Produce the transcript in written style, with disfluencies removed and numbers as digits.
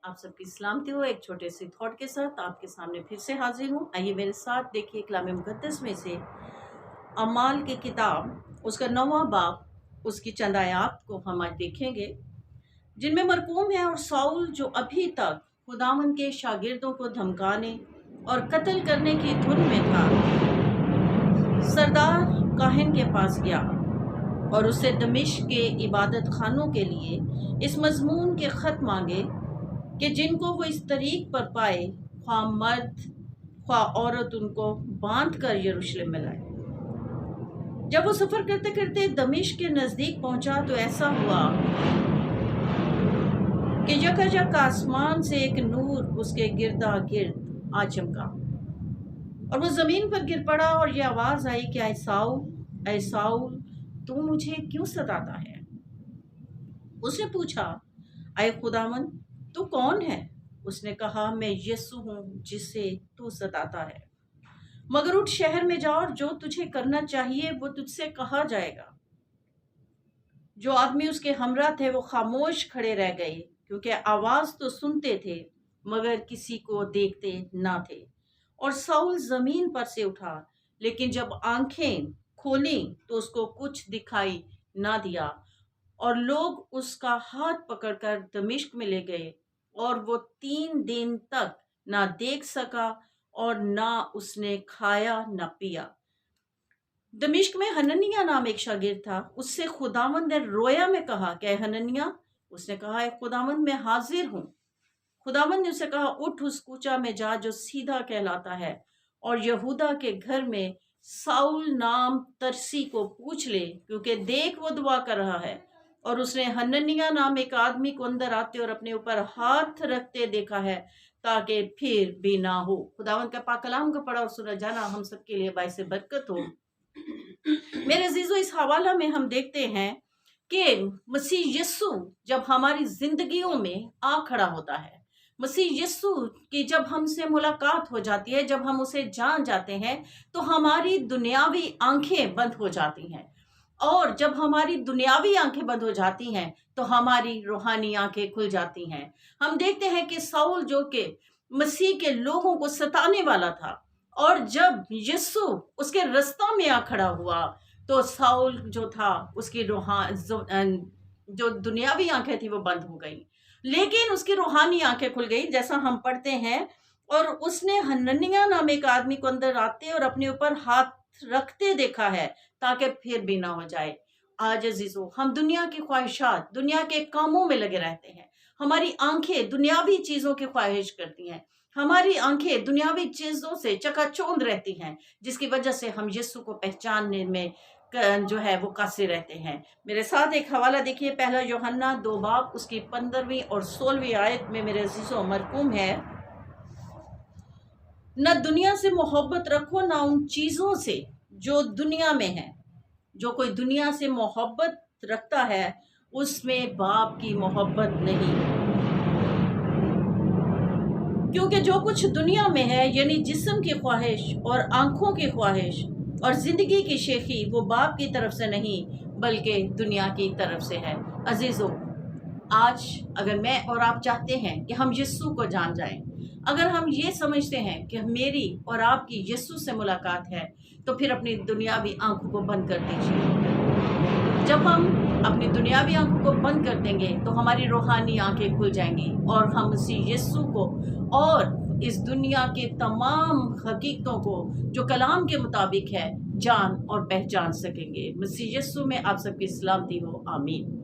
आप सबकी सलामती हो। एक छोटे से थॉट के साथ आपके सामने फिर से हाजिर हूँ। आइए मेरे साथ देखिए कलाम मुक़द्दस में से अमाल की किताब उसका 9वां बाब उसकी चंद आयात को हम आज देखेंगे, जिनमें मरकूम है और साउल जो अभी तक खुदावन के शागिर्दों को धमकाने और कत्ल करने की धुन में था, सरदार काहिन के पास गया और उससे दमिश्क के इबादत खानों के लिए इस मजमून के ख़त मांगे कि जिनको वो इस तरीक पर पाए, ख्वाह मर्द ख्वाह औरत, उनको बांध कर यरूशलेम में लाए। जब वो सफ़र करते करते दमिश्क के नज़दीक पहुंचा तो ऐसा हुआ कि यकायक आसमान से एक नूर उसके गिरदा गिर्द आ चमका और वो ज़मीन पर गिर पड़ा और ये आवाज़ आई कि ऐ साउल तू मुझे क्यों सताता है। उसने पूछा, ऐ खुदावन तू कौन है? उसने कहा, मैं यीशु हूँ जिसे तू सताता है। मगर उठ शहर में जा और जो तुझे करना चाहिए वो तुझसे कहा जाएगा। जो आदमी उसके हमरा थे वो खामोश खड़े रह गए, क्योंकि आवाज तो सुनते थे मगर किसी को देखते ना थे। और साउल जमीन पर से उठा, लेकिन जब आंखें खोली तो उसको कुछ दिखाई ना दिया। और लोग उसका हाथ पकड़कर दमिश्क में ले गए और वो 3 दिन तक ना देख सका और ना उसने खाया ना पिया। दमिश्क में हननिया नाम एक शागिर्द था। उससे खुदावंद ने रोया में कहा कि हननिया। उसने कहा, है खुदावंद मैं हाजिर हूँ। खुदावंद ने उसे कहा, उठ उस कूचा में जा जो सीधा कहलाता है और यहूदा के घर में साउल नाम तरसी को पूछ ले, क्योंकि देख वो दुआ कर रहा है। और उसने हननिया नाम एक आदमी को अंदर आते और अपने ऊपर हाथ रखते देखा है, ताकि फिर भी ना हो। खुदावंद का पाक कलाम का पढ़ा और सुना जाना हम सबके लिए बाइस बरकत हो। मेरे अजीजों, इस हवाला में हम देखते हैं कि मसीह यीशु जब हमारी जिंदगियों में आ खड़ा होता है, मसीह यीशु की जब हमसे मुलाकात हो जाती है, जब हम उसे जान जाते हैं, तो हमारी दुनियावी आंखें बंद हो जाती हैं। और जब हमारी दुनियावी आंखें बंद हो जाती हैं तो हमारी रूहानी आंखें खुल जाती हैं। हम देखते हैं कि साउल जो कि मसीह के लोगों को सताने वाला था, और जब यीशु उसके रास्ता में आ खड़ा हुआ तो साउल जो था उसकी जो दुनियावी आंखें थी वो बंद हो गई, लेकिन उसकी रूहानी आंखें खुल गई, जैसा हम पढ़ते हैं। और उसने हननिया नाम एक आदमी को अंदर आते और अपने ऊपर हाथ रखते देखा है, ताकि फिर भी ना हो जाए। आज अजीजों, हम दुनिया की ख्वाहिशात, दुनिया के कामों में लगे रहते हैं। हमारी आंखें दुनियावी चीजों की ख्वाहिश करती हैं, हमारी आंखें दुनियावी चीजों से चकाचौंध रहती हैं, जिसकी वजह से हम यीशु को पहचानने में जो है वो कासिर रहते हैं। मेरे साथ एक हवाला देखिए, पहला यूहन्ना 2 बाब उसकी 15वीं और 16वीं आयत में मेरे अजीजों मरकूम है, न दुनिया से मोहब्बत रखो, ना उन चीजों से जो दुनिया में है। जो कोई दुनिया से मोहब्बत रखता है उसमें बाप की मोहब्बत नहीं, क्योंकि जो कुछ दुनिया में है, यानी जिस्म की ख्वाहिश और आंखों की ख्वाहिश और जिंदगी की शेखी, वो बाप की तरफ से नहीं बल्कि दुनिया की तरफ से है। अजीजों, आज अगर मैं और आप चाहते हैं कि हम यीशु को जान जाएं, अगर हम ये समझते हैं कि मेरी और आपकी यीशु से मुलाकात है, तो फिर अपनी दुनियावी आंखों को बंद कर दीजिए। जब हम अपनी दुनियावी आंखों को बंद कर देंगे तो हमारी रूहानी आंखें खुल जाएंगी और हम मसीह यीशु को और इस दुनिया के तमाम हकीकतों को जो कलाम के मुताबिक है जान और पहचान सकेंगे। मसीह यीशु में आप सबकी सलामती हो। आमीन।